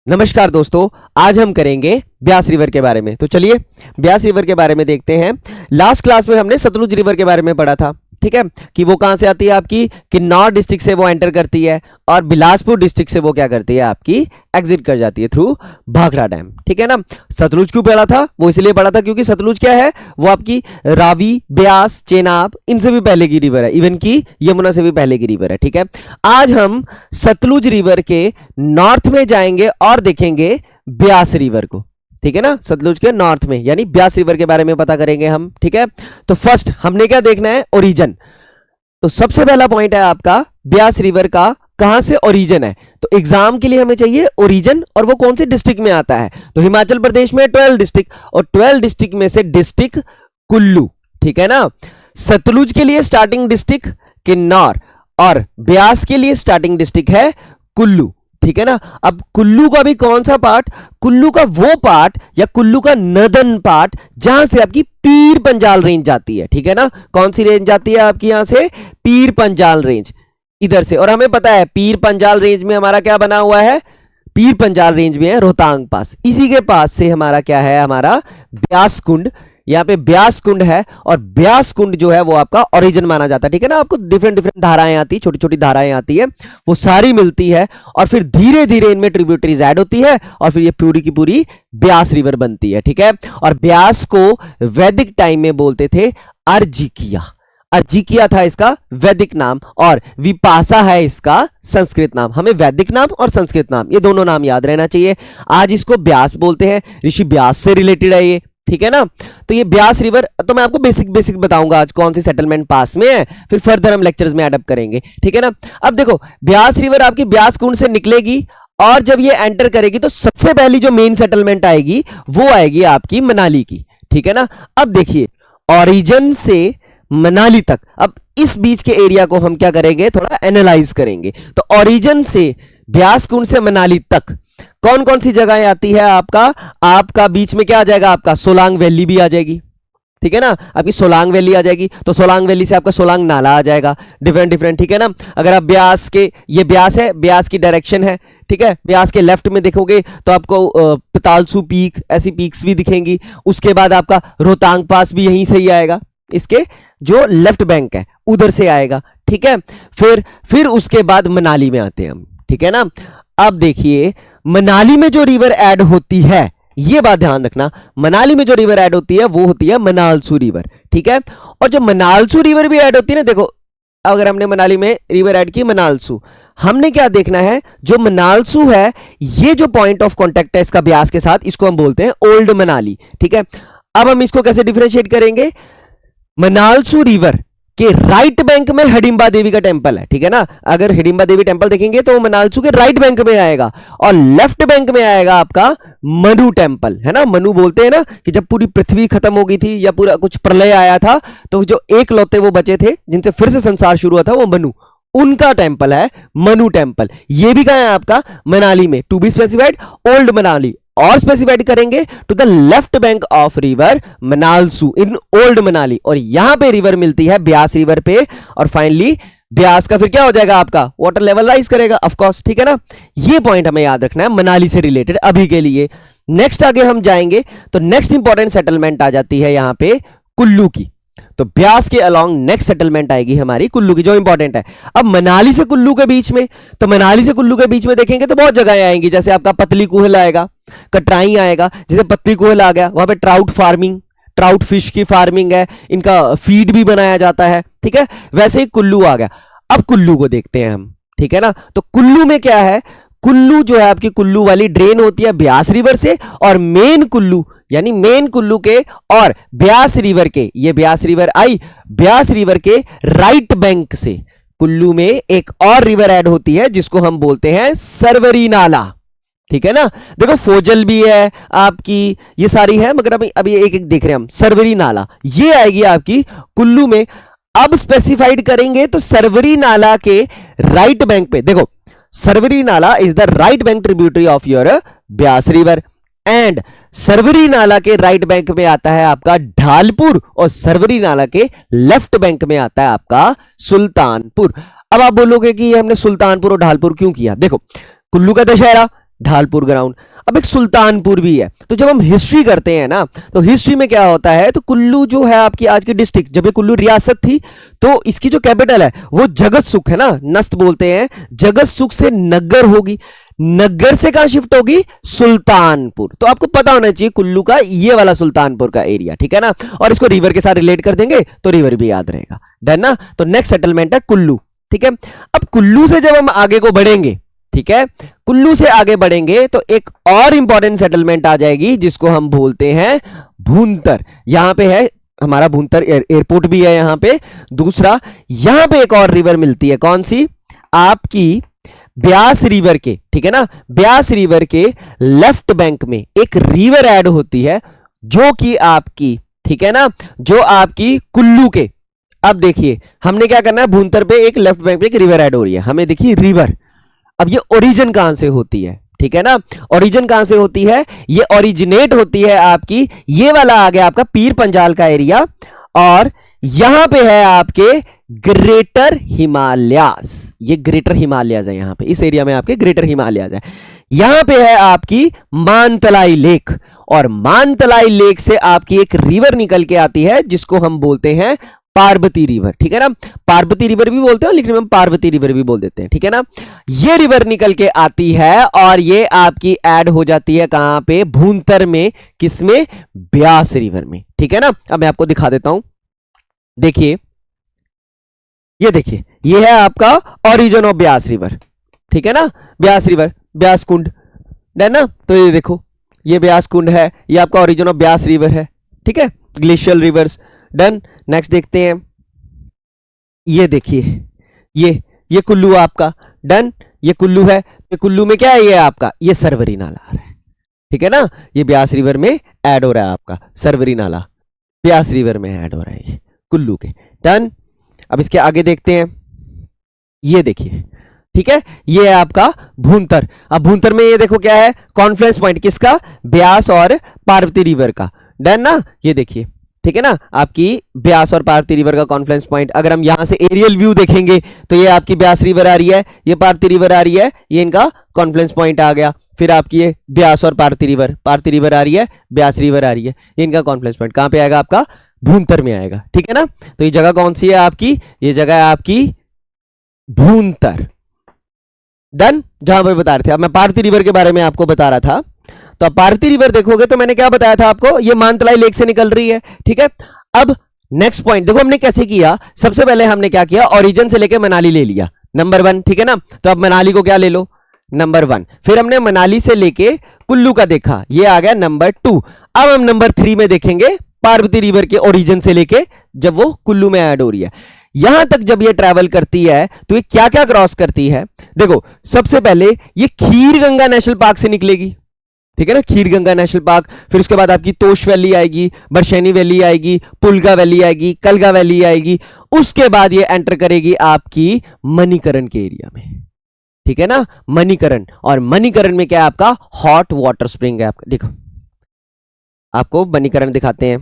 नमस्कार दोस्तों, आज हम करेंगे ब्यास रिवर के बारे में। तो चलिए ब्यास रिवर के बारे में देखते हैं। लास्ट क्लास में हमने सतलुज रिवर के बारे में पढ़ा था, ठीक है, कि वो कहां से आती है आपकी किन्नौर डिस्ट्रिक्ट से वो एंटर करती है और बिलासपुर डिस्ट्रिक्ट से वो क्या करती है आपकी एग्जिट कर जाती है थ्रू भाखड़ा डैम, ठीक है ना। सतलुज क्यों पढ़ा था? वो इसलिए पढ़ा था क्योंकि सतलुज क्या है, वो आपकी रावी, ब्यास, चेनाब इनसे भी पहले की रिवर है, इवन की यमुना से भी पहले की रिवर है, ठीक है। आज हम सतलुज रिवर के नॉर्थ में जाएंगे और देखेंगे ब्यास रिवर को, ठीक है ना। सतलुज के नॉर्थ में यानी ब्यास रिवर के बारे में पता करेंगे हम, ठीक है। तो फर्स्ट हमने क्या देखना है, ओरिजिन। तो सबसे पहला पॉइंट है आपका ब्यास रिवर का कहां से ओरिजिन है। तो एग्जाम के लिए हमें चाहिए ओरिजिन, और वो कौन से डिस्ट्रिक्ट में आता है। तो हिमाचल प्रदेश में 12 डिस्ट्रिक्ट, और 12 डिस्ट्रिक्ट में से डिस्ट्रिक्ट कुल्लू, ठीक है ना। सतलुज के लिए स्टार्टिंग डिस्ट्रिक्ट किन्नौर और ब्यास के लिए स्टार्टिंग डिस्ट्रिक्ट है कुल्लू, ठीक है ना। अब कुल्लू का भी कौन सा पार्ट, कुल्लू का वो पार्ट या कुल्लू का नदन पार्ट जहां से आपकी पीर पंजाल रेंज जाती है, ठीक है ना। कौन सी रेंज जाती है आपकी यहां से, पीर पंजाल रेंज इधर से। और हमें पता है पीर पंजाल रेंज में हमारा क्या बना हुआ है, पीर पंजाल रेंज में है रोहतांग पास, इसी के पास से हमारा क्या है, हमारा ब्यास कुंड। यहाँ पे ब्यास कुंड है और ब्यास कुंड जो है वो आपका ओरिजिन माना जाता है, ठीक है ना। आपको डिफरेंट डिफरेंट धाराएं आती है, छोटी छोटी धाराएं आती है, वो सारी मिलती है और फिर धीरे धीरे इनमें ट्रिब्यूटरीज ऐड होती है और फिर ये पूरी की पूरी ब्यास रिवर बनती है, ठीक है। और ब्यास को वैदिक टाइम में बोलते थे अर्जिकिया, अर्जिकिया था इसका वैदिक नाम, और विपाशा है इसका संस्कृत नाम। हमें वैदिक नाम और संस्कृत नाम ये दोनों नाम याद रहना चाहिए। आज इसको ब्यास बोलते हैं, ऋषि ब्यास से रिलेटेड है ये, ठीक है ना। तो ये ब्यास रिवर, तो मैं आपको बेसिक बेसिक बताऊंगा आज कौन सी सेटलमेंट पास में है, फिर फर्दर हम लेक्चर्स में एडअप करेंगे, ठीक है ना। अब देखो ब्यास रिवर आपकी ब्यास कुंड से निकलेगी और जब ये एंटर करेगी तो सबसे पहली जो मेन सेटलमेंट आएगी वो आएगी आपकी मनाली की, ठीक है ना। अब देखिए ओरिजिन से मनाली तक, अब इस बीच के एरिया को हम क्या करेंगे, थोड़ा एनालाइज करेंगे। तो ओरिजिन से ब्यास कुंड से मनाली तक कौन कौन सी जगहें आती है आपका बीच में क्या आ जाएगा, आपका सोलांग वैली भी आ जाएगी, ठीक है ना। आपकी सोलांग वैली आ जाएगी, तो सोलांग वैली से आपका सोलांग नाला आ जाएगा, डिफरेंट डिफरेंट, ठीक है ना। अगर आप ब्यास के, ये ब्यास है, ब्यास की डायरेक्शन है, ठीक है। ब्यास के लेफ्ट में देखोगे तो आपको पितालसू पीक, ऐसी पीक्स भी दिखेंगी। उसके बाद आपका रोहतांग पास भी यहीं से ही आएगा, इसके जो लेफ्ट बैंक है उधर से आएगा, ठीक है। फिर उसके बाद मनाली में आते हैं हम, ठीक है ना। अब देखिए मनाली में जो रिवर ऐड होती है, ये बात ध्यान रखना, मनाली में जो रिवर ऐड होती है वो होती है मनालसू रिवर, ठीक है। और जो मनालसू रिवर भी ऐड होती है ना, देखो अगर हमने मनाली में रिवर ऐड की मनालसू, हमने क्या देखना है, जो मनालसू है ये जो पॉइंट ऑफ कांटेक्ट है इसका ब्यास के साथ, इसको हम बोलते हैं ओल्ड मनाली, ठीक है। अब हम इसको कैसे डिफरेंशिएट करेंगे, मनालसू रिवर के राइट बैंक में हिडिंबा देवी का टेंपल है, ठीक है ना। अगर हिडिंबा देवी टेंपल देखेंगे तो मनालसू के राइट बैंक में आएगा, और लेफ्ट बैंक में आएगा आपका मनु टेंपल, है ना। मनु बोलते हैं ना कि जब पूरी पृथ्वी खत्म हो गई थी या पूरा कुछ प्रलय आया था, तो जो एक लौते वो बचे थे जिनसे फिर से संसार शुरू हुआ था, वो मनु, उनका टेंपल है मनु टेंपल। ये भी कहां है आपका, मनाली में, to be specified old Manali, और स्पेसिफाइड करेंगे to the left bank of river Manalsu in old Manali. और यहां पे रिवर मिलती है ब्यास रिवर पे, और फाइनली ब्यास का फिर क्या हो जाएगा, आपका वाटर लेवल राइज करेगा ऑफ कोर्स, ठीक है ना। ये पॉइंट हमें याद रखना है मनाली से रिलेटेड अभी के लिए। नेक्स्ट आगे हम जाएंगे तो नेक्स्ट इंपॉर्टेंट सेटलमेंट आ जाती है यहां पे कुल्लू की। तो ब्यास के अलोंग नेक्स्ट सेटलमेंट आएगी हमारी कुल्लू की, जो इंपॉर्टेंट है। अब मनाली से कुल्लू के बीच में, तो मनाली से कुल्लू के बीच में देखेंगे तो बहुत जगह आएंगी, जैसे आपका पतली कुहल आएगा, कटराई आएगा। जैसे पतली कुहल आ गया, वहां पे ट्राउट फार्मिंग, ट्राउट फिश की फार्मिंग है, इनका फीड भी बनाया जाता है, ठीक है। वैसे ही कुल्लू आ गया। अब कुल्लू को देखते हैं हम, ठीक है ना। तो कुल्लू में क्या है, कुल्लू जो है आपकी कुल्लू वाली ड्रेन होती है ब्यास रिवर से, और मेन कुल्लू यानी मेन कुल्लू के और ब्यास रिवर के, ये ब्यास रिवर आई, ब्यास रिवर के राइट बैंक से कुल्लू में एक और रिवर ऐड होती है जिसको हम बोलते हैं सरवरी नाला, ठीक है ना। देखो फोजल भी है आपकी, ये सारी है, मगर अभी एक एक देख रहे हैं हम। सरवरी नाला ये आएगी आपकी कुल्लू में। अब स्पेसिफाइड करेंगे तो सरवरी नाला के राइट बैंक पे, देखो सरवरी नाला is the right bank tributary of your Beas river, and Sarwari नाला के राइट बैंक में आता है आपका ढालपुर, और सरवरी नाला के लेफ्ट बैंक में आता है आपका सुल्तानपुर। अब आप बोलोगे कि हमने सुल्तानपुर और ढालपुर क्यों किया, देखो कुल्लू का दशहरा ढालपुर ग्राउंड। अब एक सुल्तानपुर भी है। तो जब हम हिस्ट्री करते हैं ना, तो हिस्ट्री में क्या होता है, तो कुल्लू जो है आपकी आज की डिस्ट्रिक्ट, जब ये कुल्लू रियासत थी तो इसकी जो कैपिटल है वो जगत सुख है ना, नस्त बोलते हैं, जगत सुख से नगर होगी, नगर से कहां शिफ्ट होगी, सुल्तानपुर। तो आपको पता होना चाहिए कुल्लू का ये वाला सुल्तानपुर का एरिया, ठीक है ना। और इसको रिवर के साथ रिलेट कर देंगे तो रिवर भी याद रहेगा, डन ना। तो नेक्स्ट सेटलमेंट है कुल्लू, ठीक है। अब कुल्लू से जब हम आगे को बढ़ेंगे, ठीक है, कुल्लू से आगे बढ़ेंगे तो एक और इंपॉर्टेंट सेटलमेंट आ जाएगी जिसको हम बोलते हैं भूंतर। यहां पे है हमारा भूंतर एयरपोर्ट भी है यहां पे। दूसरा, यहां पे एक और रिवर मिलती है, कौन सी, आपकी ब्यास रिवर के, ठीक है ना, ब्यास रिवर के लेफ्ट बैंक में एक रिवर ऐड होती है जो कि आपकी, ठीक है ना, जो आपकी कुल्लू के, अब देखिए हमने क्या करना है, भूंतर पे एक लेफ्ट बैंक पे एक रिवर ऐड हो रही है, हमें देखिए रिवर। अब ये ओरिजिन कहां से होती है, ठीक है ना, ओरिजिन कहां से होती है, ये ओरिजिनेट होती है आपकी, ये वाला आ गया आपका पीर पंजाल का एरिया, और यहां पे है आपके ग्रेटर हिमालयास, ये ग्रेटर हिमालयास है, यहां पे इस एरिया में आपके ग्रेटर हिमालयास है। यहां पे है आपकी मानतलाई लेक, और मानतलाई लेक से आपकी एक रिवर निकल के आती है जिसको हम बोलते हैं पार्वती रिवर, ठीक है ना, पार्वती रिवर भी बोलते हैं, लिखने में पार्वती रिवर भी बोल देते हैं, ठीक है ना। ये रिवर निकल के आती है और ये आपकी ऐड हो जाती है कहां पे, भूंतर में, किसमें, ब्यास रिवर में, ठीक है ना। अब मैं आपको दिखा देता हूं, देखिए ये देखिए, ये है आपका ओरिजिन ऑफ ब्यास रिवर, ठीक है ना, ब्यास रिवर, ब्यास कुंड, है ना। तो ये देखो, ये ब्यास कुंड है, ये आपका ओरिजिन ऑफ ब्यास रिवर है, ठीक है, ग्लेशियल रिवर्स, डन। नेक्स्ट देखते हैं, ये देखिए, ये कुल्लू आपका, डन, ये कुल्लू है, ये कुल्लू में क्या है, ये आपका ये सरवरी नाला आ रहा है, ठीक है ना, ये ब्यास रिवर में ऐड हो रहा है आपका सरवरी नाला, ब्यास रिवर में ऐड हो रहा है ये कुल्लू के, डन। अब इसके आगे देखते हैं, ये देखिए, ठीक है, ये है आपका भूंतर। अब भूंतर में ये देखो क्या है, कॉन्फ्लुएंस पॉइंट किसका, ब्यास और पार्वती रिवर का, डन ना, ये देखिए, ठीक है ना, आपकी ब्यास और पार्वती रिवर का कॉन्फ्लुएंस पॉइंट। अगर हम यहां से एरियल व्यू देखेंगे तो ये आपकी ब्यास रिवर आ रही है, ये पार्वती रिवर आ रही है, ये इनका कॉन्फ्लुएंस पॉइंट आ गया। फिर आपकी ये ब्यास और पार्वती रिवर आ रही है, ब्यास रिवर आ रही है, ये इनका कॉन्फ्लुएंस पॉइंट कहां पे आएगा, आपका भूंतर में आएगा, ठीक है ना। तो ये जगह कौन सी है आपकी, ये जगह है आपकी भूंतर, डन, जहां पर बता रहे थे। अब मैं पार्वती रिवर के बारे में आपको बता रहा था, तो अब पार्वती रिवर देखोगे तो मैंने क्या बताया था आपको, ये मानतलाई लेक से निकल रही है, ठीक है। अब नेक्स्ट पॉइंट देखो हमने कैसे किया, सबसे पहले हमने क्या किया, ओरिजिन से लेके मनाली ले लिया, नंबर 1, ठीक है ना। तो अब मनाली को क्या ले लो, नंबर 1, फिर हमने मनाली से लेके कुल्लू का देखा, ये आ गया नंबर 2। अब हम नंबर 3 में देखेंगे पार्वती रिवर के ओरिजिन से लेके जब वो कुल्लू में ऐड हो रही है, यहां तक जब ये ट्रैवल करती है तो ये क्या क्या क्रॉस करती है। देखो सबसे पहले ये खीर गंगा नेशनल पार्क से निकलेगी, ठीक है ना, खीर गंगा नेशनल पार्क, फिर उसके बाद आपकी तोश वैली आएगी, बरशैनी वैली आएगी, पुलगा वैली आएगी, कलगा वैली आएगी, उसके बाद ये एंटर करेगी आपकी मणिकरण के एरिया में, ठीक है ना, मणिकरण। और मणिकरण में क्या है आपका, हॉट वाटर स्प्रिंग है आपका, देखो आपको मणिकरण दिखाते हैं।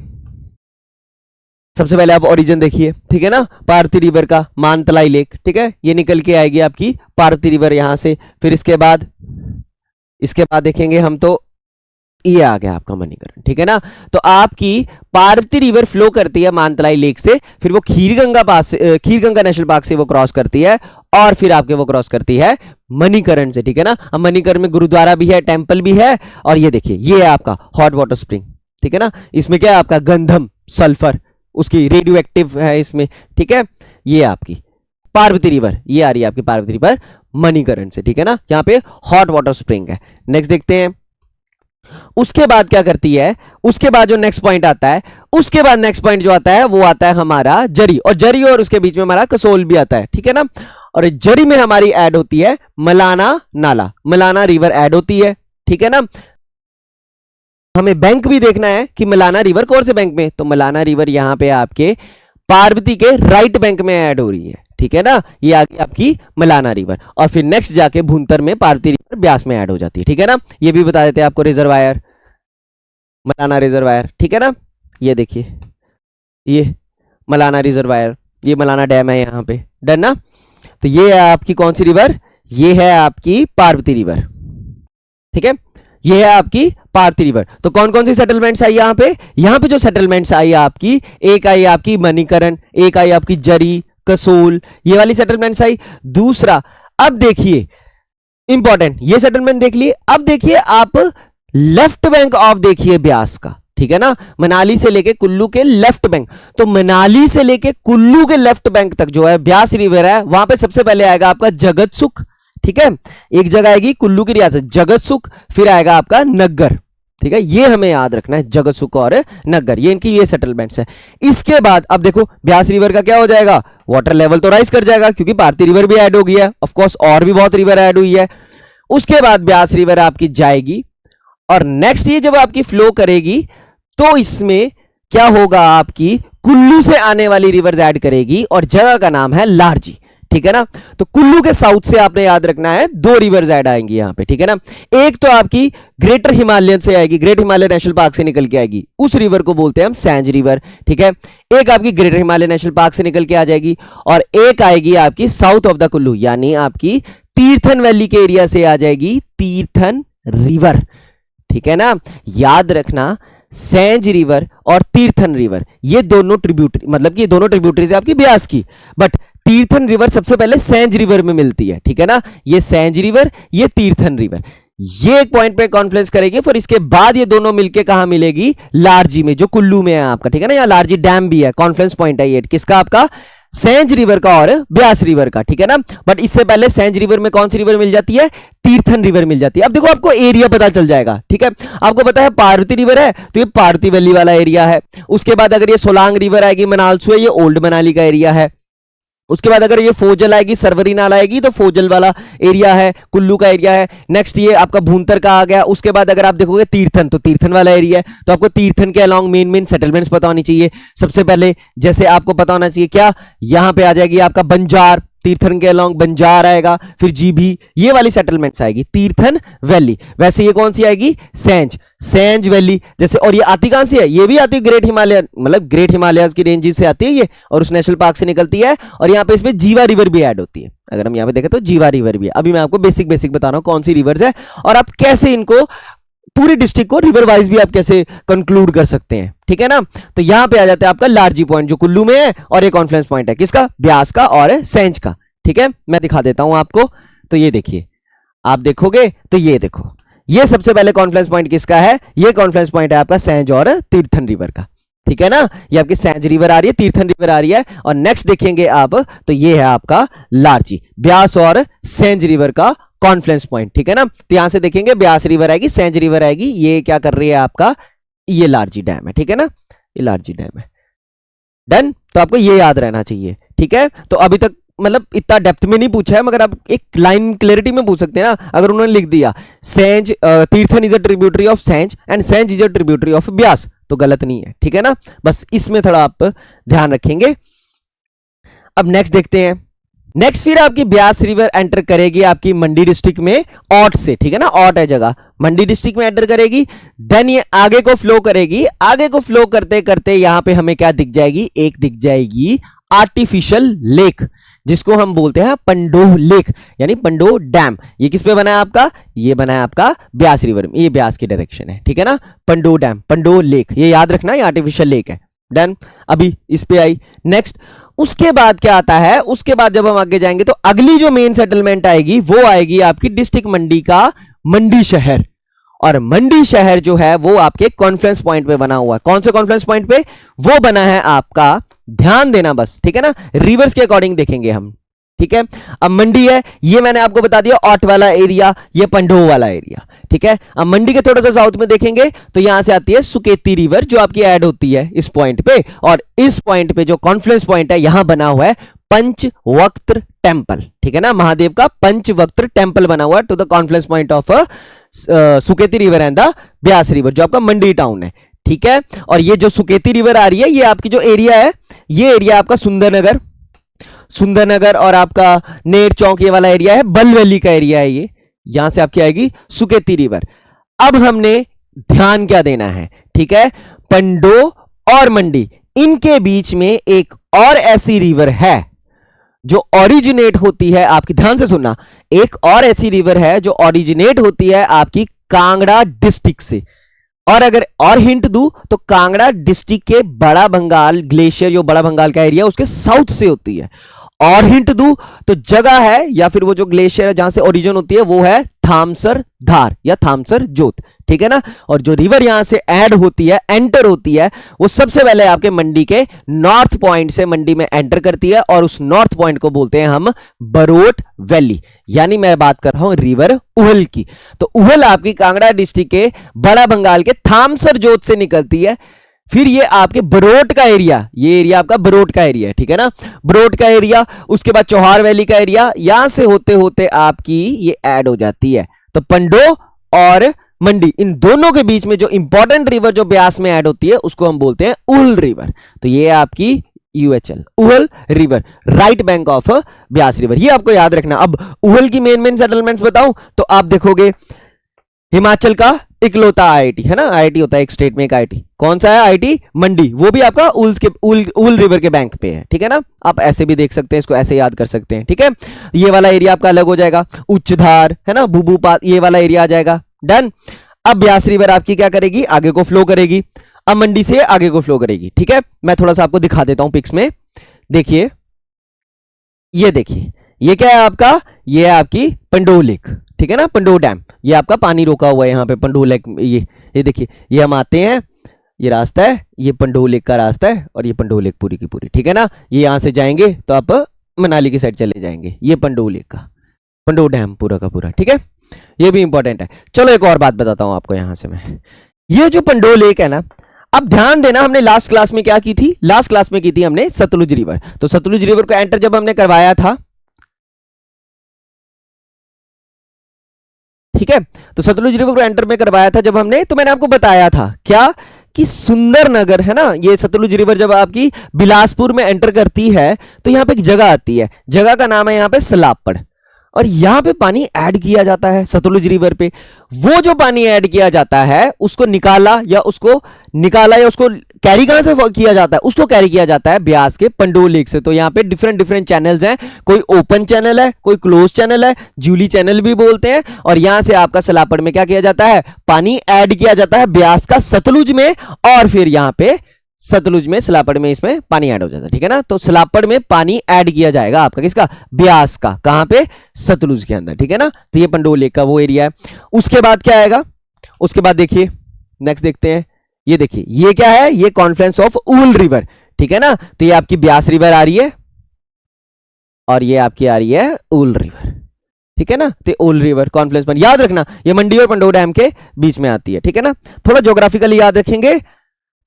सबसे पहले आप ओरिजिन देखिए, ठीक है ना, पार्वती रिवर का मानतलाई लेक, ठीक है, ये निकल के आएगी आपकी पार्वती रिवर यहां से। फिर इसके बाद देखेंगे हम तो ये आ गया आपका मणिकरण, ठीक है ना। तो आपकी पार्वती रिवर फ्लो करती है मानतलाई लेक से, फिर वो खीरगंगा नेशनल पार्क से वो क्रॉस करती है, और फिर आपके वो क्रॉस करती है मणिकरण से, ठीक है ना। अब मणिकरण में गुरुद्वारा भी है, टेंपल भी है, और ये देखिए ये है आपका हॉट वाटर स्प्रिंग, ठीक है ना। इसमें क्या है आपका गंधम सल्फर, उसकी रेडियो एक्टिव है इसमें, ठीक है। ये आपकी पार्वती रिवर, ये आ रही है आपकी पार्वती रिवर मणिकरण से, ठीक है ना, यहां पे हॉट वाटर स्प्रिंग है। नेक्स्ट देखते हैं, उसके बाद क्या करती है, उसके बाद जो नेक्स्ट पॉइंट आता है, उसके बाद नेक्स्ट पॉइंट जो आता है वो आता है हमारा जरी, और उसके बीच में हमारा कसोल भी आता है, ठीक है ना। और जरी में हमारी ऐड होती है मलाना नाला, मलाना रिवर ऐड होती है, ठीक है ना। हमें बैंक भी देखना है कि मलाना रिवर कौन से बैंक में, तो मलाना रिवर यहां पे आपके पार्वती के राइट बैंक में ऐड हो रही है, ठीक है ना, ये आ गई आपकी मलाना रिवर। और फिर नेक्स्ट जाके भूंतर में पार्वती रिवर ब्यास में ऐड हो जाती है, ठीक है ना। ये भी बता देते हैं आपको, रिजर्वायर मलाना रिजर्वायर, ठीक है ना, ये देखिए ये मलाना रिजर्वायर, ये मलाना डैम है यहां पे, डन ना। तो ये है आपकी कौन सी रिवर, ये है आपकी पार्वती रिवर, ठीक है, ये है आपकी पार्थी रिवर। तो कौन कौन सी सेटलमेंट्स आई यहाँ पे? यहाँ पे जो सेटलमेंट्स आई आपकी, एक आई आपकी मणिकरण, एक आई आपकी जरी, कसोल, ये वाली सेटलमेंट्स आई। दूसरा, अब देखिए इंपॉर्टेंट, ये सेटलमेंट देख लिए। अब देखिए आप लेफ्ट बैंक ऑफ देखिए ब्यास का, ठीक है ना, मनाली से लेके कुल्लू के लेफ्ट बैंक। तो मनाली से लेके कुल्लू के लेफ्ट बैंक तक जो है ब्यास रिवर है, वहां पे सबसे पहले आएगा आपका जगत सुख, ठीक है, एक जगह आएगी कुल्लू की रियासत जगत सुख, फिर आएगा आपका नग्गर, ठीक है, ये हमें याद रखना है, जगत सुख और नग्गर, ये इनकी ये सेटलमेंट्स है। इसके बाद अब देखो ब्यास रिवर का क्या हो जाएगा, वाटर लेवल तो राइज कर जाएगा क्योंकि भारती रिवर भी ऐड हो गई है, ऑफ कोर्स और भी बहुत रिवर ऐड हुई है। उसके बाद ब्यास रिवर आपकी जाएगी और नेक्स्ट ये जब आपकी फ्लो करेगी तो इसमें क्या होगा, आपकी कुल्लू से आने वाली रिवर्स ऐड करेगी और जगह का नाम है लारजी, ठीक है ना। तो कुल्लू के साउथ से आपने याद रखना है दो रिवर्स ऐड आएंगी यहां पे, ठीक है ना। एक तो आपकी ग्रेटर हिमालयन से आएगी, ग्रेट हिमालय नेशनल पार्क से निकल के आएगी, उस रिवर को बोलते हैं हम सैंज रिवर, ठीक है। एक आपकी ग्रेटर हिमालय नेशनल पार्क से निकल के आ जाएगी और एक आएगी आपकी साउथ ऑफ द कुल्लू, यानी आपकी तीर्थन वैली के एरिया से आ जाएगी तीर्थन रिवर, ठीक है ना। याद रखना सैंज रिवर और तीर्थन रिवर ये दोनों ट्रिब्यूटरी, मतलब कि ये दोनों ट्रिब्यूटरीज है आपकी ब्यास की, बट तीर्थन रिवर सबसे पहले सैंज रिवर में मिलती है, ठीक है ना। ये सैंज रिवर, ये तीर्थन रिवर, ये एक पॉइंट पे कॉन्फ्लुएंस करेगी, फिर इसके बाद ये दोनों मिलके कहां मिलेगी, लारजी में, जो कुल्लू में है आपका, ठीक है ना। यहाँ लारजी डैम भी है, कॉन्फ्लुएंस पॉइंट है ये किसका, आपका सैंज रिवर का और ब्यास रिवर का, ठीक है ना। बट इससे पहले सैंज रिवर में कौन सी रिवर मिल जाती है, तीर्थन रिवर मिल जाती है। अब देखो आपको एरिया पता चल जाएगा, ठीक है। आपको पता है पार्वती रिवर है तो ये पार्वती वैली वाला एरिया है। उसके बाद अगर ये सोलांग रिवर आएगी मनालसू है, ये ओल्ड मनाली का एरिया है। उसके बाद अगर ये फोजल आएगी, सरवरी नाला आएगी तो फोजल वाला एरिया है, कुल्लू का एरिया है। नेक्स्ट ये आपका भूंतर का आ गया। उसके बाद अगर आप देखोगे तीर्थन, तो तीर्थन वाला एरिया है। तो आपको तीर्थन के अलोंग मेन सेटलमेंट्स पता होनी चाहिए। सबसे पहले जैसे आपको पता होना चाहिए क्या, यहां पे आ जाएगी आपका बंजार, तीर्थन के अलोंग बंजार आएगा, फिर जीभी, ये वाली सेटलमेंट्स आएगी तीर्थन वैली। वैसे ये कौन सी आएगी, सैंज वैली जैसे। और ये आती कहां से है, ये भी आती है ग्रेट हिमालय, मतलब ग्रेट हिमालयस की रेंजेस से आती है ये, और उस नेशनल पार्क से निकलती है। और यहाँ पे इसमें जीवा रिवर भी ऐड होती है, अगर हम यहाँ पे देखें तो जीवा रिवर भी है। अभी मैं आपको बेसिक बता रहा हूं कौन सी रिवर्स है और आप कैसे इनको पूरी डिस्ट्रिक्ट को रिवर वाइज भी आप कैसे कंक्लूड कर सकते हैं, ठीक है ना। तो यहां पे आ जाता है आपका लारजी पॉइंट जो कुल्लू में है, और एक कॉन्फ्लुएंस पॉइंट है किसका, ब्यास का और सैंज का, ठीक है। मैं दिखा देता हूं आपको। तो ये देखिए, आप देखोगे तो ये देखो, ये सबसे पहले कॉन्फ्लुएंस पॉइंट किसका है, ये कॉन्फ्लुएंस पॉइंट है आपका सैंज और तीर्थन रिवर का, ठीक है ना। ये आपकी सैंज रिवर आ रही है, तीर्थन रिवर आ रही है, और नेक्स्ट देखेंगे आप तो ये है आपका लारजी, ब्यास और सैंज रिवर का कॉन्फ्लुएंस पॉइंट, ठीक है ना। तो यहां से देखेंगे ब्यास रिवर आएगी, सैंज रिवर आएगी, ये क्या कर रही है आपका, ये लारजी डैम है, ठीक है ना, ये लारजी डैम है। डन, तो आपको ये याद रहना चाहिए, ठीक है। तो अभी तक मतलब इतना डेप्थ में नहीं पूछा है, मगर आप एक लाइन क्लैरिटी में पूछ सकते हैं ना। अगर उन्होंने लिख दिया Sainj Tirthan is a tributary of Sainj and Sainj is a tributary of Beas, तो गलत नहीं है, ठीक है ना। बस इसमें थोड़ा आप ध्यान रखेंगे। अब नेक्स्ट देखते हैं। नेक्स्ट फिर आपकी ब्यास रिवर एंटर करेगी आपकी मंडी डिस्ट्रिक्ट में औट से, ठीक है ना, औट है जगह, मंडी डिस्ट्रिक्ट में एंटर करेगी। देन ये आगे को फ्लो करेगी, आगे को फ्लो करते करते यहां पे हमें क्या दिख जाएगी, एक दिख जाएगी आर्टिफिशियल लेक, जिसको हम बोलते हैं पंडोह लेक, यानी पंडोह डैम। ये किस पे बना है आपका, ये बना है आपका ब्यास रिवर में, ये ब्यास की डायरेक्शन है, ठीक है ना। पंडोह डैम, पंडोह लेक, ये याद रखना, ये आर्टिफिशियल लेक है। डन, अभी इस पे आई। नेक्स्ट उसके बाद क्या आता है, उसके बाद जब हम आगे जाएंगे तो अगली जो मेन सेटलमेंट आएगी वो आएगी आपकी डिस्ट्रिक्ट मंडी का मंडी शहर। और मंडी शहर जो है वो आपके कॉन्फ्लुएंस पॉइंट पे बना हुआ है। कौन से कॉन्फ्लुएंस पॉइंट पे, वो बना है आपका, ध्यान देना बस, ठीक है ना, रिवर्स के अकॉर्डिंग देखेंगे हम, ठीक है। अब मंडी है, ये मैंने आपको बता दिया औट वाला एरिया, ये पंडोह वाला एरिया, ठीक है। अब मंडी के थोड़ा सा साउथ में देखेंगे तो यहां से आती है सुकेती रिवर जो आपकी ऐड होती है इस पॉइंट पे, और इस पॉइंट पे जो कॉन्फ्लुएंस पॉइंट है यहां बना हुआ है पंचवक्त्र टेम्पल, ठीक है ना, महादेव का पंचवक्त्र टेम्पल बना हुआ है to the confluence point of Suketi river and the Beas river, जो आपका मंडी टाउन है, ठीक है। और ये जो सुकेती रिवर आ रही है, ये आपकी जो एरिया है, ये एरिया आपका सुंदरनगर और आपका नेर चौक, ये वाला एरिया है, बल वैली का एरिया है ये, यहां से आपकी आएगी सुकेती रिवर। अब हमने ध्यान क्या देना है, ठीक है, पंडोह और मंडी, इनके बीच में एक और ऐसी रिवर है जो ओरिजिनेट होती है आपकी, ध्यान से सुनना, एक और ऐसी रिवर है जो ओरिजिनेट होती है आपकी कांगड़ा डिस्ट्रिक्ट से। और अगर और हिंट दूं तो कांगड़ा डिस्ट्रिक्ट के बड़ा बंगाल ग्लेशियर, जो बड़ा बंगाल का एरिया उसके साउथ से होती है। और हिंट दूं तो जगह है या फिर वो जो ग्लेशियर है जहां से ओरिजिन होती है वो है थामसर धार या थामसर जोत, ठीक है ना। और जो रिवर यहां से ऐड होती है, एंटर होती है, वो सबसे पहले आपके मंडी के नॉर्थ पॉइंट से मंडी में एंटर करती है और उस नॉर्थ पॉइंट को बोलते हैं हम बरोट वैली। यानी मैं बात कर रहा हूं रिवर उहल की। तो उहल आपकी कांगड़ा डिस्ट्रिक्ट के बड़ा बंगाल के थामसर जोत से निकलती है। फिर ये आपके बरोट का एरिया, ये एरिया आपका बरोट का एरिया है, ठीक है ना, बरोट का एरिया। उसके बाद चौहार वैली का एरिया, यहां से होते होते आपकी ये ऐड हो जाती है। तो पंडो और मंडी, इन दोनों के बीच में जो इंपॉर्टेंट रिवर जो ब्यास में ऐड होती है उसको हम बोलते हैं उहल रिवर। तो ये आपकी UHL Uhl river, right bank of Beas river, ये आपको याद रखना। अब उहल की मेन सेटलमेंट्स बताऊं तो आप देखोगे हिमाचल का इकलौता आईआईटी है ना, आईआईटी होता है एक स्टेट में एक आईआईटी, कौन सा है आईआईटी मंडी, वो भी आपका उल रिवर के बैंक पे है, ठीक है ना। आप ऐसे भी देख सकते हैं, इसको ऐसे याद कर सकते हैं, ठीक है। ये वाला एरिया आपका अलग हो जाएगा, उच्चधार है ना, बुबूपात, ये वाला एरिया आ जाएगा, डन। अब ब्यास रिवर आपकी क्या करेगी, आगे को फ्लो करेगी, अब मंडी से आगे को फ्लो करेगी, ठीक है। मैं थोड़ा सा आपको दिखा देता हूं पिक्स में, देखिए, ये देखिए, ये क्या है आपका, ये है आपकी पंडो लेक, ठीक है ना, पंडो डैम, ये आपका पानी रोका हुआ है यहाँ पे पंडो लेक। ये देखिए, ये हम आते हैं, ये रास्ता है, ये पंडो लेक का रास्ता है और ये पंडो लेक पूरी की पूरी, ठीक है ना। ये यहां से जाएंगे तो आप मनाली की साइड चले जाएंगे, ये पंडो लेक का पंडो डैम पूरा का पूरा, ठीक है। ये भी इंपॉर्टेंट है। चलो एक और बात बताता हूं आपको यहां से मैं, ये जो पंडो लेक है ना, अब ध्यान देना, हमने लास्ट क्लास में क्या की थी, लास्ट क्लास में की थी हमने सतलुज रिवर। तो सतलुज रिवर को एंटर जब हमने करवाया था, ठीक है, तो सतलुज रिवर को एंटर में करवाया था जब हमने, तो मैंने आपको बताया था क्या कि सुंदरनगर है ना, ये सतलुज रिवर जब आपकी बिलासपुर में एंटर करती है तो यहां पे एक जगह आती है, जगह का नाम है यहां पे सलापड़, और यहां पे पानी ऐड किया जाता है सतलुज रिवर पे। वो जो पानी ऐड किया जाता है उसको निकाला या उसको कैरी कहां से किया जाता है, उसको कैरी किया जाता है ब्यास के पंडो लेक से। तो यहां पे डिफरेंट चैनल्स हैं, कोई ओपन चैनल है, कोई क्लोज चैनल है, जूली चैनल भी बोलते हैं। और यहां से आपका सलापड़ में क्या किया जाता है, पानी ऐड किया जाता है ब्यास का सतलुज में, और फिर यहां पे सतलुज में सलापड़ में इसमें पानी ऐड हो जाता है, ठीक है ना। तो सलापड़ में पानी ऐड किया जाएगा आपका, किसका, ब्यास का, कहां पे, सतलुज के अंदर, ठीक है ना। तो ये पंडो लेक का वो एरिया है। उसके बाद क्या आएगा, उसके बाद देखिए नेक्स्ट देखते हैं, ये देखिए, ये क्या है, ये कॉन्फ्लुएंस ऑफ उहल रिवर, ठीक है ना। तो ये आपकी ब्यास रिवर आ रही है और ये आपकी आ रही है उहल रिवर, ठीक है ना। तो उहल रिवर कॉन्फ्लुएंस पर याद रखना, ये मंडी और पंडो डैम के बीच में आती है, ठीक है ना। थोड़ा ज्योग्राफिकली याद रखेंगे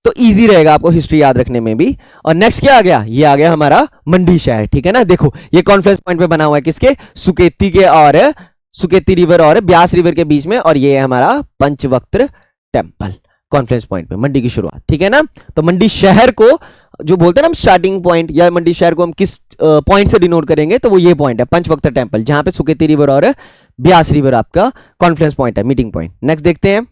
तो इजी रहेगा आपको हिस्ट्री याद रखने में भी। और नेक्स्ट क्या आ गया, ये आ गया हमारा मंडी शहर, ठीक है ना। देखो ये कॉन्फ्लुएंस पॉइंट पे बना हुआ है, किसके, सुकेती के और सुकेती रिवर और ब्यास रिवर के बीच में, और ये है हमारा पंचवक्त्र टेम्पल कॉन्फ्लुएंस पॉइंट पे, मंडी की शुरुआत, ठीक है ना। तो मंडी शहर को जो बोलते हैं ना हम स्टार्टिंग पॉइंट, या मंडी शहर को हम किस पॉइंट से डिनोट करेंगे, तो वो ये पॉइंट है पंचवक्त्र टेम्पल, जहां पे सुकेती रिवर और ब्यास रिवर आपका कॉन्फ्लुएंस पॉइंट है, मीटिंग पॉइंट। नेक्स्ट देखते हैं,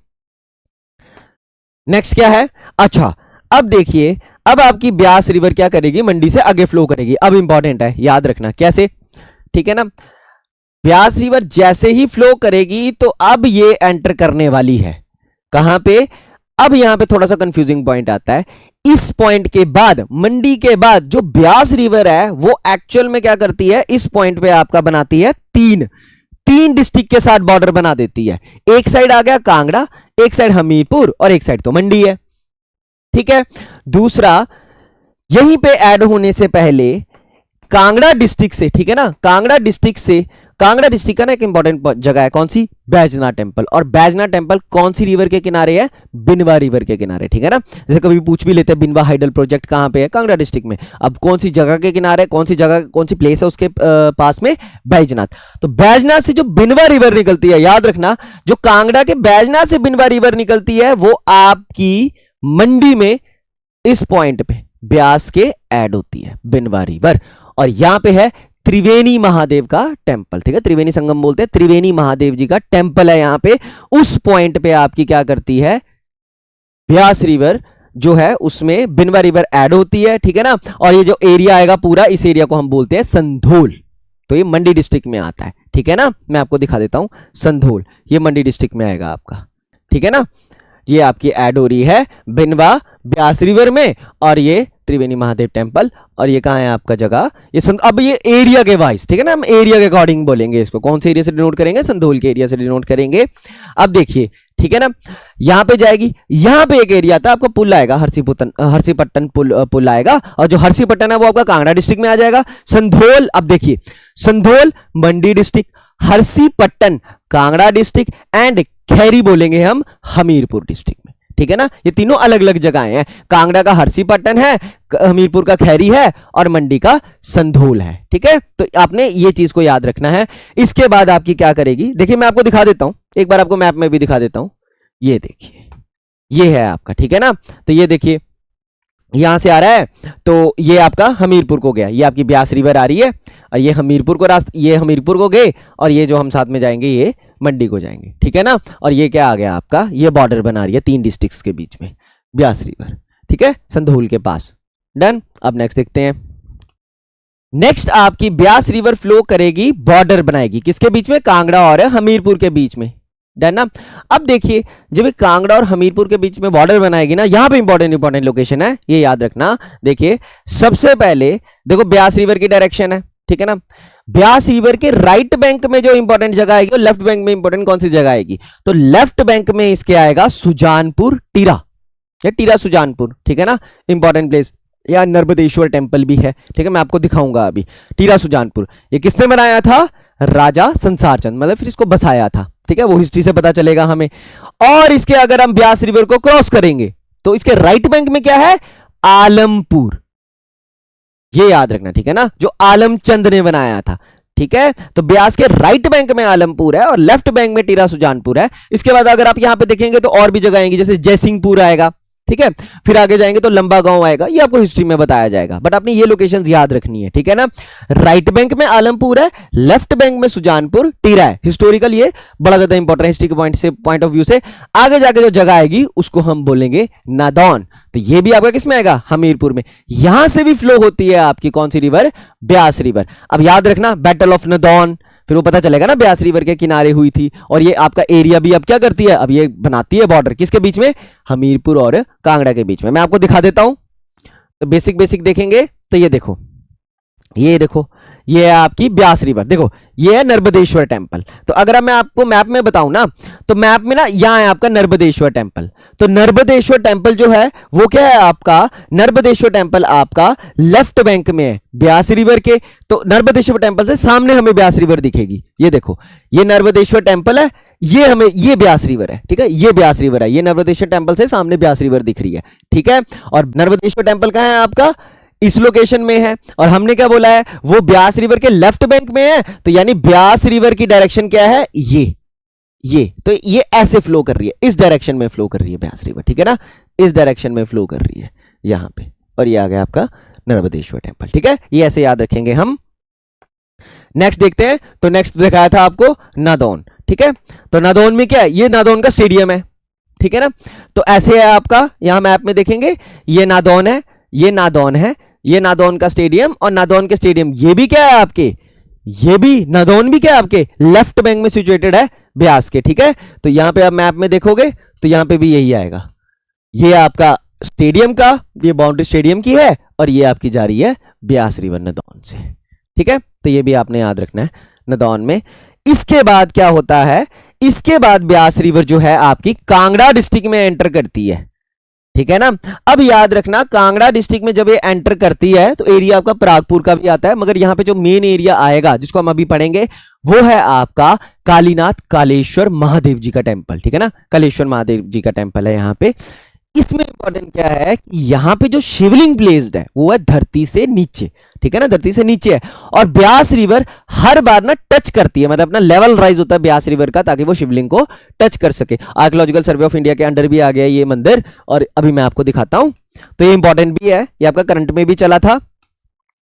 नेक्स्ट क्या है, अच्छा अब देखिए, अब आपकी ब्यास रिवर क्या करेगी, मंडी से आगे फ्लो करेगी। अब इंपॉर्टेंट है, याद रखना कैसे, ठीक है ना। ब्यास रिवर जैसे ही फ्लो करेगी तो अब ये एंटर करने वाली है कहां पे, अब यहां पे थोड़ा सा कंफ्यूजिंग पॉइंट आता है। इस पॉइंट के बाद, मंडी के बाद जो ब्यास रिवर है वो एक्चुअल में क्या करती है, इस पॉइंट पे आपका बनाती है तीन डिस्ट्रिक्ट के साथ बॉर्डर बना देती है। एक साइड आ गया कांगड़ा, एक साइड हमीरपुर और एक साइड तो मंडी है, ठीक है। दूसरा, यहीं पे ऐड होने से पहले कांगड़ा डिस्ट्रिक्ट से, ठीक है ना, कांगड़ा डिस्ट्रिक्ट का ना एक इंपॉर्टेंट जगह है, कौन सी, बैजनाथ टेम्पल। और बैजनाथ टेम्पल कौन सी रिवर के किनारे है, बिनवा रिवर के किनारे, ठीक है ना। जैसे कभी पूछ भी लेते हैं बिनवा हाइडल प्रोजेक्ट कहां पे है, कांगड़ा डिस्ट्रिक्ट में। अब कौन सी जगह के किनारे, कौन सी प्लेस है उसके पास में, बैजनाथ। तो बैजनाथ से जो बिनवा रिवर निकलती है, याद रखना, जो कांगड़ा के बैजनाथ से बिनवा रिवर निकलती है वो आपकी मंडी में इस पॉइंट पे ब्यास के ऐड होती है बिनवा रिवर। और यहां पे है त्रिवेणी महादेव का टेम्पल, ठीक है, त्रिवेणी संगम बोलते हैं, त्रिवेणी महादेव जी का टेम्पल है यहां पे। उस पॉइंट पे आपकी क्या करती है, ब्यास रिवर जो है उसमें बिनवा रिवर ऐड होती है, ठीक है ना। और ये जो एरिया आएगा पूरा, इस एरिया को हम बोलते हैं संधोल, तो ये मंडी डिस्ट्रिक्ट में आता है, ठीक है ना। मैं आपको दिखा देता हूं, संधोल ये मंडी डिस्ट्रिक्ट में आएगा आपका, ठीक है ना। ये आपकी ऐड हो रही है बिनवा ब्यास रिवर में, और ये त्रिवेणी महादेव टेम्पल, और ये कहाँ है आपका जगह, ये अब ये एरिया के वाइज, ठीक है ना, हम एरिया के अकॉर्डिंग बोलेंगे इसको। कौन से एरिया से डिनोट करेंगे, संधोल के एरिया से डिनोट करेंगे। अब देखिए, ठीक है ना, यहां पे जाएगी, यहां पे एक एरिया था आपका, पुल आएगा हरसीपट्टन पुल आएगा, और जो हरसीपट्टन है वो आपका कांगड़ा डिस्ट्रिक्ट में आ जाएगा। संधोल, अब देखिए संधोल मंडी डिस्ट्रिक्ट, हरसीपट्टन कांगड़ा डिस्ट्रिक्ट, एंड खैरी बोलेंगे हम हमीरपुर डिस्ट्रिक्ट में, ठीक है ना। ये तीनों अलग अलग जगहें हैं, कांगड़ा का हरसीपट्टन है, हमीरपुर का खैरी है, और मंडी का संधोल है, ठीक है। तो आपने ये चीज को याद रखना है। इसके बाद आपकी क्या करेगी, देखिए मैं आपको दिखा देता हूं, एक बार आपको मैप में भी दिखा देता हूं। ये देखिए, ये है आपका, ठीक है ना। तो ये देखिए यहां से आ रहा है, तो ये आपका हमीरपुर को गया, ये आपकी ब्यास रिवर आ रही है, और ये हमीरपुर को रास्ता, ये हमीरपुर को गए, और ये जो हम साथ में जाएंगे ये मंडी को जाएंगे, ठीक है ना। और ये क्या आ गया आपका, ये बॉर्डर बना रही है 3 डिस्ट्रिक्ट्स के बीच में, ब्यास रिवर, ठीक है, संधोल के पास। डन। अब नेक्स्ट देखते हैं। नेक्स्ट आपकी ब्यास रिवर फ्लो करेगी, बॉर्डर बनाएगी किसके बीच में, कांगड़ा और हमीरपुर के बीच में। डन ना। अब देखिए जब कांगड़ा और हमीरपुर के बीच में बॉर्डर बनाएगी ना, यहां पे इंपॉर्टेंट लोकेशन है, ये याद रखना। देखिए सबसे पहले देखो ब्यास रिवर की डायरेक्शन है, ठीक है ना। ब्यास रिवर के राइट बैंक में जो इंपॉर्टेंट जगह आएगी, लेफ्ट बैंक में इंपॉर्टेंट कौन सी जगह आएगी, तो लेफ्ट बैंक में इसके आएगा सुजानपुर टीरा, या टीरा सुजानपुर, ठीक है ना, इंपॉर्टेंट प्लेस। या नर्मदेश्वर टेम्पल भी है, ठीक है, मैं आपको दिखाऊंगा अभी। टीरा सुजानपुर ये किसने बनाया था, राजा संसार चंद, मतलब फिर इसको बसाया था, ठीक है, वो हिस्ट्री से पता चलेगा हमें। और इसके अगर हम ब्यास रिवर को क्रॉस करेंगे तो इसके राइट बैंक में क्या है, आलमपुर, ये याद रखना, ठीक है ना, जो आलमचंद ने बनाया था, ठीक है। तो ब्यास के राइट बैंक में आलमपुर है और लेफ्ट बैंक में टीरा सुजानपुर है। इसके बाद अगर आप यहां पे देखेंगे तो और भी जगह आएंगी, जैसे जयसिंहपुर आएगा, ठीक है, फिर आगे जाएंगे तो लंबा गांव आएगा, ये आपको हिस्ट्री में बताया जाएगा, बट आपने ये लोकेशंस याद रखनी है, ठीक है ना। राइट बैंक में आलमपुर है, लेफ्ट बैंक में सुजानपुर टीरा है। हिस्टोरिकल ये बड़ा ज्यादा इंपॉर्टेंट हिस्ट्री के पॉइंट ऑफ व्यू से। आगे जाके जो जगह आएगी उसको हम बोलेंगे नादौन, तो ये भी आपका किसमें आएगा, हमीरपुर में। यहां से भी फ्लो होती है आपकी कौन सी रिवर, ब्यास रिवर। अब याद रखना बैटल ऑफ नादौन, फिर वो पता चलेगा ना ब्यास रिवर के किनारे हुई थी। और ये आपका एरिया भी अब क्या करती है, अब ये बनाती है बॉर्डर किसके बीच में, हमीरपुर और कांगड़ा के बीच में। मैं आपको दिखा देता हूं, तो बेसिक देखेंगे तो ये देखो, ये देखो, ये है आपकी ब्यास रिवर, देखो ये है नर्मदेश्वर टेम्पल। तो अगर मैं आपको मैप में बताऊं ना, तो मैप में ना यहां है आपका नर्मदेश्वर टेम्पल। तो नर्मदेश्वर टेम्पल जो है वो क्या है आपका, नर्मदेश्वर टेम्पल आपका लेफ्ट बैंक में है ब्यास रिवर के। तो नर्मदेश्वर टेम्पल से सामने हमें ब्यास रिवर दिखेगी, ये देखो, ये नर्मदेश्वर टेम्पल है, ये हमें, ये ब्यास रिवर है, ठीक है, ये ब्यास रिवर है, ये नर्मदेश्वर टेम्पल से सामने ब्यास रिवर दिख रही है, ठीक है। और नर्मदेश्वर टेम्पल कहां है आपका, इस लोकेशन में है। और हमने क्या बोला है, वो ब्यास रिवर के लेफ्ट बैंक में है, तो यानी ब्यास रिवर की डायरेक्शन क्या है, ये तो ये ऐसे फ्लो कर रही है, इस डायरेक्शन में फ्लो कर रही है ब्यास रिवर, ठीक है ना, इस डायरेक्शन में फ्लो कर रही है यहां पे। और ये आ गया आपका नर्मदेश्वर टेम्पल, ठीक है, ये ऐसे याद रखेंगे हम। नेक्स्ट देखते हैं, तो नेक्स्ट दिखाया था आपको नादौन, ठीक है। तो नादौन में क्या है, ये नादौन का स्टेडियम है, ठीक है ना। तो ऐसे है आपका, यहां मैप में देखेंगे ये नादौन है, ये नादौन है, ये नादौन का स्टेडियम, और नादौन के स्टेडियम ये भी क्या है आपके, ये भी नादौन भी क्या है आपके लेफ्ट बैंक में सिचुएटेड है ब्यास के, ठीक है। तो यहां पे आप मैप में देखोगे तो यहां पे भी यही आएगा, ये आपका स्टेडियम का, ये बाउंड्री स्टेडियम की है, और ये आपकी जा रही है ब्यास रिवर नादौन से, ठीक है। तो ये भी आपने याद रखना है नादौन में। इसके बाद क्या होता है, इसके बाद ब्यास रिवर जो है आपकी कांगड़ा डिस्ट्रिक्ट में एंटर करती है, ठीक है ना। अब याद रखना कांगड़ा डिस्ट्रिक्ट में जब ये एंटर करती है तो एरिया आपका परागपुर का भी आता है, मगर यहां पे जो मेन एरिया आएगा जिसको हम अभी पढ़ेंगे वो है आपका कालीनाथ कालेश्वर महादेव जी का टेम्पल, ठीक है ना, कालेश्वर महादेव जी का टेम्पल है यहां पे। इसमें इंपॉर्टेंट क्या है कि यहां पे जो शिवलिंग प्लेस्ड है वो है धरती से नीचे, ठीक है ना, धरती से नीचे है। और ब्यास रिवर हर बार ना टच करती है, मतलब अपना लेवल राइज होता है ब्यास रिवर का, ताकि वो शिवलिंग को टच कर सके। आर्कियोलॉजिकल सर्वे ऑफ इंडिया के अंडर भी आ गया ये मंदिर, और अभी मैं आपको दिखाता हूं। तो ये इंपॉर्टेंट भी है, ये आपका करंट में भी चला था,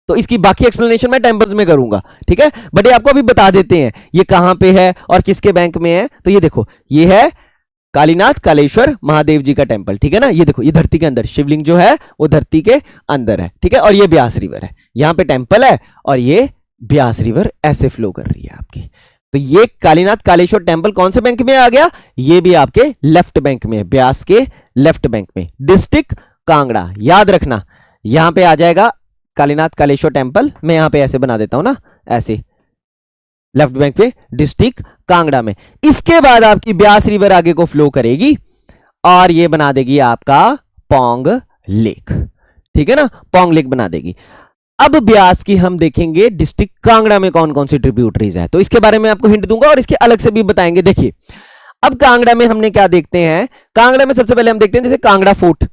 तो इसकी बाकी एक्सप्लेनेशन मैं टेम्पल्स में करूंगा, ठीक है, बट ये आपको अभी बता देते हैं ये कहां पे है और किसके बैंक में है। तो ये देखो, ये है कालीनाथ कालेश्वर महादेव जी का टेम्पल, ठीक है ना, ये देखो, ये धरती के अंदर शिवलिंग जो है वो धरती के अंदर है, ठीक है। और ये ब्यास रिवर है, यहां पे टेम्पल है, और ये ब्यास रिवर ऐसे फ्लो कर रही है आपकी। तो ये कालीनाथ कालेश्वर टेम्पल कौन से बैंक में आ गया? ये भी आपके लेफ्ट बैंक में, ब्यास के लेफ्ट बैंक में, डिस्ट्रिक्ट कांगड़ा। याद रखना यहां पे आ जाएगा कालीनाथ कालेश्वर टेम्पल। मैं यहां पे ऐसे बना देता हूं ना, ऐसे लेफ्ट बैंक पे, डिस्ट्रिक्ट कांगड़ा में। इसके बाद आपकी ब्यास रिवर आगे को फ्लो करेगी और ये बना देगी आपका पोंग लेक। ठीक है ना, पोंग लेक बना देगी। अब ब्यास की हम देखेंगे डिस्ट्रिक्ट कांगड़ा में कौन कौन सी ट्रिब्यूटरीज है, तो इसके बारे में आपको हिंट दूंगा और इसके अलग से भी बताएंगे। देखिए अब कांगड़ा में हमने क्या देखते हैं, कांगड़ा में सबसे पहले हम देखते हैं जैसे कांगड़ा फोर्ट।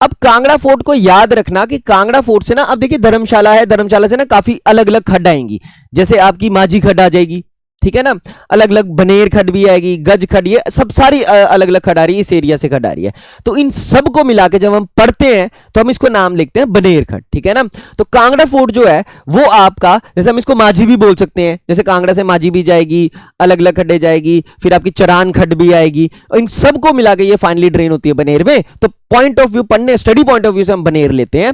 अब कांगड़ा फोर्ट को याद रखना कि कांगड़ा फोर्ट से ना, अब देखिए धर्मशाला है, धर्मशाला से ना काफी अलग अलग खड्ड आएंगी, जैसे आपकी माझी खड्ड आ जाएगी, ठीक है ना, अलग अलग बनेर खड्ड भी आएगी, गज खड्ड, ये सब सारी अलग अलग खड्ड आ रही है, इस एरिया से खड्ड आ रही है। तो इन सब को मिला के जब हम पढ़ते हैं तो हम इसको नाम लिखते हैं बनेर खड्ड। ठीक है ना, तो कांगड़ा फोर्ट जो है वो आपका, जैसे हम इसको माझी भी बोल सकते हैं, जैसे कांगड़ा से माझी भी जाएगी, अलग अलग खड्डे जाएगी, फिर आपकी चरान खड्ड भी आएगी, और इन सबको मिला के ये फाइनली ड्रेन होती है बनेर में। तो पॉइंट ऑफ व्यू पढ़ने, स्टडी पॉइंट ऑफ व्यू से हम बनेर लेते हैं,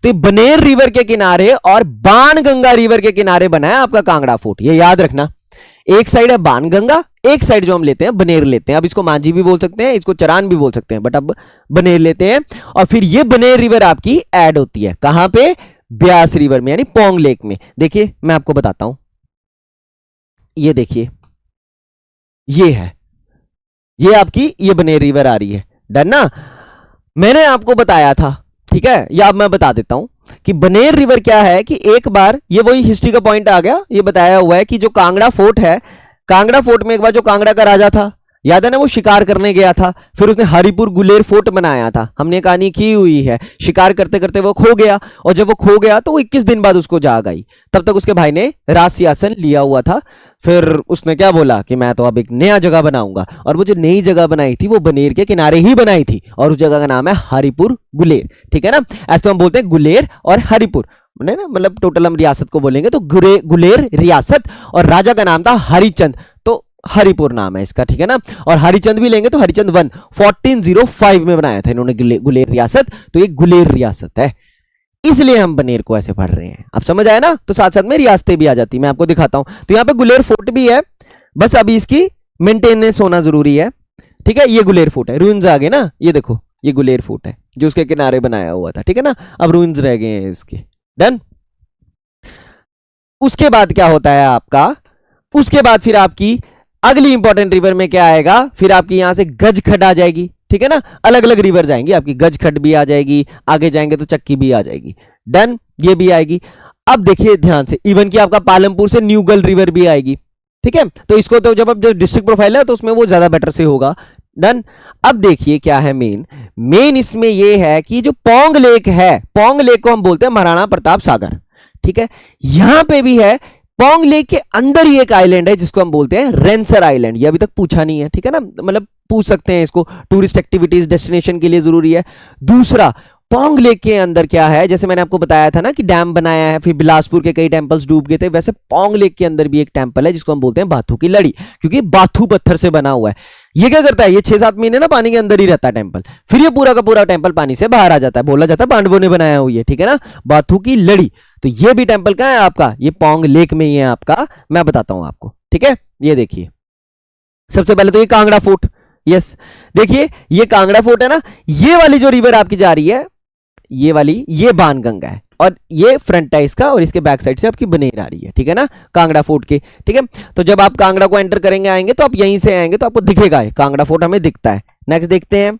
तो बनेर रिवर के किनारे और बाणगंगा रिवर के किनारे बना है आपका कांगड़ा फोर्ट। ये याद रखना, एक साइड है बाणगंगा, एक साइड जो हम लेते हैं बनेर लेते हैं। अब इसको माझी भी बोल सकते हैं, इसको चरान भी बोल सकते हैं, बट अब बनेर लेते हैं। और फिर ये बनेर रिवर आपकी ऐड होती है कहां पे? ब्यास रिवर में, यानी पोंग लेक में। देखिए मैं आपको बताता हूं, ये देखिए ये है, ये आपकी ये बनेर रिवर आ रही है। डन ना, मैंने आपको बताया था, ठीक है, या अब मैं बता देता हूं कि बनेर रिवर क्या है, कि एक बार ये वही हिस्ट्री का पॉइंट आ गया, ये बताया हुआ है कि जो कांगड़ा फोर्ट है, कांगड़ा फोर्ट में एक बार जो कांगड़ा का राजा था, याद है ना, वो शिकार करने गया था, फिर उसने हरिपुर गुलेर फोर्ट बनाया था, हमने कहानी की हुई है। शिकार करते करते वो खो गया, और जब वो खो गया तो वो 21 दिन बाद उसको जाग आई। तब तक उसके भाई ने राज सिंहासन लिया हुआ था। फिर उसने क्या बोला कि मैं तो अब एक नया जगह बनाऊंगा, और वो जो नई जगह बनाई थी वो बनेर के किनारे ही बनाई थी, और उस जगह का नाम है हरिपुर गुलेर। ठीक है ना, ऐसे तो हम बोलते हैं गुलेर और हरिपुर, ना, मतलब टोटल हम रियासत को बोलेंगे तो गुलेर रियासत, और राजा का नाम था हरिचंद, तो हरिपुर नाम है इसका। ठीक है ना, और हरिचंद भी लेंगे तो हरिचंद 1405 में बनाया था इन्होंने गुलेर रियासत, तो ये गुलेर रियासत है, इसलिए हम बनेर को ऐसे पढ़ रहे हैं। अब समझ आया ना, तो साथ साथ में रियासतें भी आ जाती, मैं आपको दिखाता हूं। तो यहां पे गुलेर फोर्ट भी है, बस अभी इसकी मेंटेनेंस होना जरूरी है। ठीक है, ये गुलेर फोर्ट है, रूइंस आ गए ना, ये देखो ये गुलेर फोर्ट है जो उसके किनारे बनाया हुआ था। ठीक है ना, अब रूइंस रह गए हैं इसके। डन। उसके बाद क्या होता है आपका, उसके बाद फिर आपकी अगली इंपॉर्टेंट रिवर में क्या आएगा, फिर आपकी यहां से गज खड्ड आ जाएगी। ठीक है ना, अलग अलग रिवर जाएंगी आपकी, गज खड्ड भी आ जाएगी, आगे जाएंगे तो चक्की भी आ जाएगी। डन, ये भी आएगी। अब देखिए ध्यान से, इवन की आपका पालमपुर से न्यूगल रिवर भी आएगी। ठीक है, तो इसको तो जब अब जो डिस्ट्रिक्ट प्रोफाइल है तो उसमें वो ज्यादा बेटर से होगा। डन। अब देखिए क्या है मेन इसमें ये है कि जो पोंग लेक है, पोंग लेक को हम बोलते हैं महाराणा प्रताप सागर। ठीक है, यहां पे भी है, पोंग लेक के अंदर ही एक आइलैंड है जिसको हम बोलते हैं रेंसर आइलैंड। ये अभी तक पूछा नहीं है, ठीक है ना, मतलब पूछ सकते हैं इसको, टूरिस्ट एक्टिविटीज डेस्टिनेशन के लिए जरूरी है। दूसरा, पोंग लेक के अंदर क्या है, जैसे मैंने आपको बताया था ना कि डैम बनाया है, फिर बिलासपुर के कई टेंपल्स डूब गए थे, वैसे पोंग लेक के अंदर भी एक टेंपल है जिसको हम बोलते हैं बाथू की लड़ी, क्योंकि बाथू पत्थर से बना हुआ है। ये क्या करता है, ये 6-7 महीने ना पानी के अंदर ही रहता है टेंपल, फिर ये पूरा का पूरा टेंपल पानी से बाहर आ जाता है। बोला जाता है पांडवों ने बनाया हुआ, ठीक है ना, बाथू की लड़ी। तो ये भी टेंपल कहां है आपका, ये पोंग लेक में ही है आपका, मैं बताता हूं आपको। ठीक है, ये देखिए सबसे पहले तो ये कांगड़ा फोर्ट। यस, देखिए ये कांगड़ा फोर्ट है ना, ये वाली जो रिवर आपकी जा रही है, ये वाली, ये बाणगंगा है, और ये फ्रंट है इसका, और इसके बैक साइड से आपकी बनेर आ रही है। ठीक है ना, कांगड़ा फोर्ट के। ठीक है, तो जब आप कांगड़ा को एंटर करेंगे, आएंगे तो आप यहीं से आएंगे तो आपको दिखेगा कांगड़ा फोर्ट, हमें दिखता है। नेक्स्ट देखते हैं,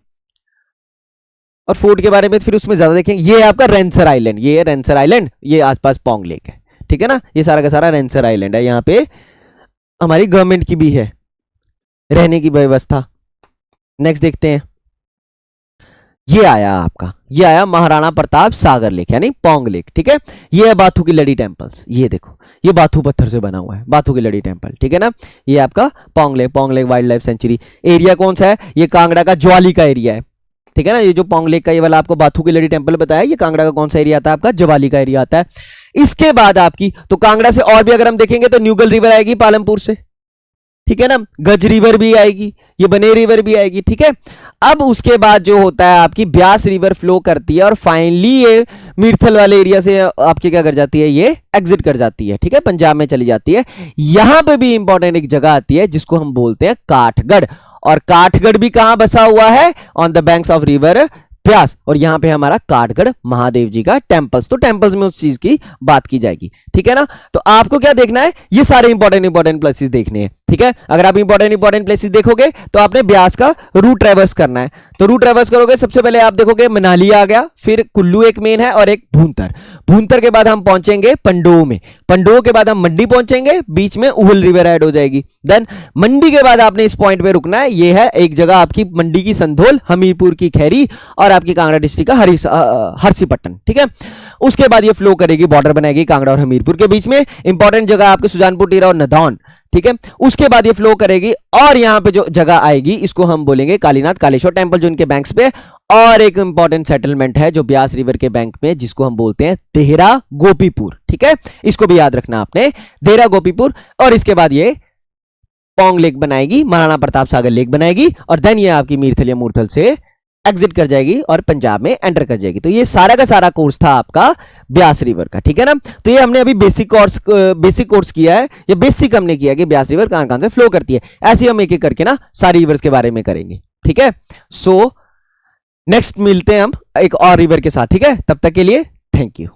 और फोर्ट के बारे में फिर उसमें ज्यादा देखेंगे। ये है आपका रेंसर आइलैंड, ये है रेंसर आइलैंड, ये आसपास पोंग लेक है। ठीक है ना, ये सारा का सारा रेंसर आइलैंड है। यहाँ पे हमारी गवर्नमेंट की भी है रहने की व्यवस्था। नेक्स्ट देखते हैं, ये आया आपका, ये आया महाराणा प्रताप सागर लेक यानी पोंग लेक। ठीक है, ये है बाथू की लड़ी टेंपल्स, ये देखो ये बाथू पत्थर से बना हुआ है, बाथू की लड़ी टेंपल। ठीक है ना, ये आपका Pong lake wild life sanctuary. Area कौन सा है, ये कांगड़ा का ज्वाली का एरिया है। ठीक है ना, ये जो पोंग लेक का ये वाला आपको बाथू की लड़ी टेंपल बताया, ये कांगड़ा का कौन सा एरिया आता है आपका, ज्वाली का एरिया आता है। इसके बाद आपकी, तो कांगड़ा से और भी अगर हम देखेंगे तो न्यूगल रिवर आएगी पालमपुर से। ठीक है ना, गज रिवर भी आएगी, ये बनेर रिवर भी आएगी, ठीक है। अब उसके बाद जो होता है आपकी ब्यास रिवर फ्लो करती है और फाइनली ये मीरथल वाले एरिया से आपकी क्या कर जाती है, ये एग्जिट कर जाती है, ठीक है, पंजाब में चली जाती है। यहां पे भी इंपॉर्टेंट एक जगह आती है जिसको हम बोलते हैं काठगढ़, और काठगढ़ भी कहां बसा हुआ है, on the banks of river Beas, और यहां पे हमारा काठगढ़ महादेव जी का टेम्पल्स, तो टेम्पल्स में उस चीज की बात की जाएगी, ठीक है ना। तो आपको क्या देखना है, ये सारे इंपॉर्टेंट प्लेसेस देखने हैं, ठीक है। अगर आप इंपॉर्टेंट प्लेसेस देखोगे तो आपने ब्यास का रूट ट्रेवर्स करना है, तो रूट ट्रेवर्स करोगे, सबसे पहले आप देखोगे मनाली आ गया, फिर कुल्लू एक मेन है और एक भूंतर, भूंतर के बाद हम पहुंचेंगे पंडोह में, पंडोह के बाद हम मंडी पहुंचेंगे, बीच में उहल रिवर ऐड हो जाएगी। देन मंडी के बाद आपने इस पॉइंट पे रुकना है, ये है एक जगह आपकी मंडी की संधोल, हमीरपुर की खैरी और आपकी कांगड़ा डिस्ट्रिक्ट का हरसीपट्टन, ठीक है। उसके बाद ये फ्लो करेगी, बॉर्डर बनाएगी कांगड़ा और हमीरपुर के बीच में, इंपॉर्टेंट जगह आपके सुजानपुर टीरा और नदौन, ठीक है। उसके बाद ये फ्लो करेगी और यहां पे जो जगह आएगी इसको हम बोलेंगे कालीनाथ कालेश्वर टेंपल, जो इनके बैंक्स पे, और एक इंपॉर्टेंट सेटलमेंट है जो ब्यास रिवर के बैंक में, जिसको हम बोलते हैं देहरा गोपीपुर, ठीक है। इसको भी याद रखना आपने, देहरा गोपीपुर। और इसके बाद ये पोंग लेक बनाएगी, महाराणा प्रताप सागर लेक बनाएगी, और देन ये आपकी मीरथल या मूर्थल से एग्जिट कर जाएगी और पंजाब में एंटर कर जाएगी। तो ये सारा का सारा कोर्स था आपका ब्यास रिवर का, ठीक है ना। तो ये हमने अभी बेसिक कोर्स किया है, ये बेसिक हमने किया कि ब्यास रिवर कहां कहां से फ्लो करती है। ऐसे हम एक एक करके ना सारी रिवर्स के बारे में करेंगे, ठीक है। सो नेक्स्ट मिलते हैं हम एक और रिवर के साथ, ठीक है। तब तक के लिए थैंक यू।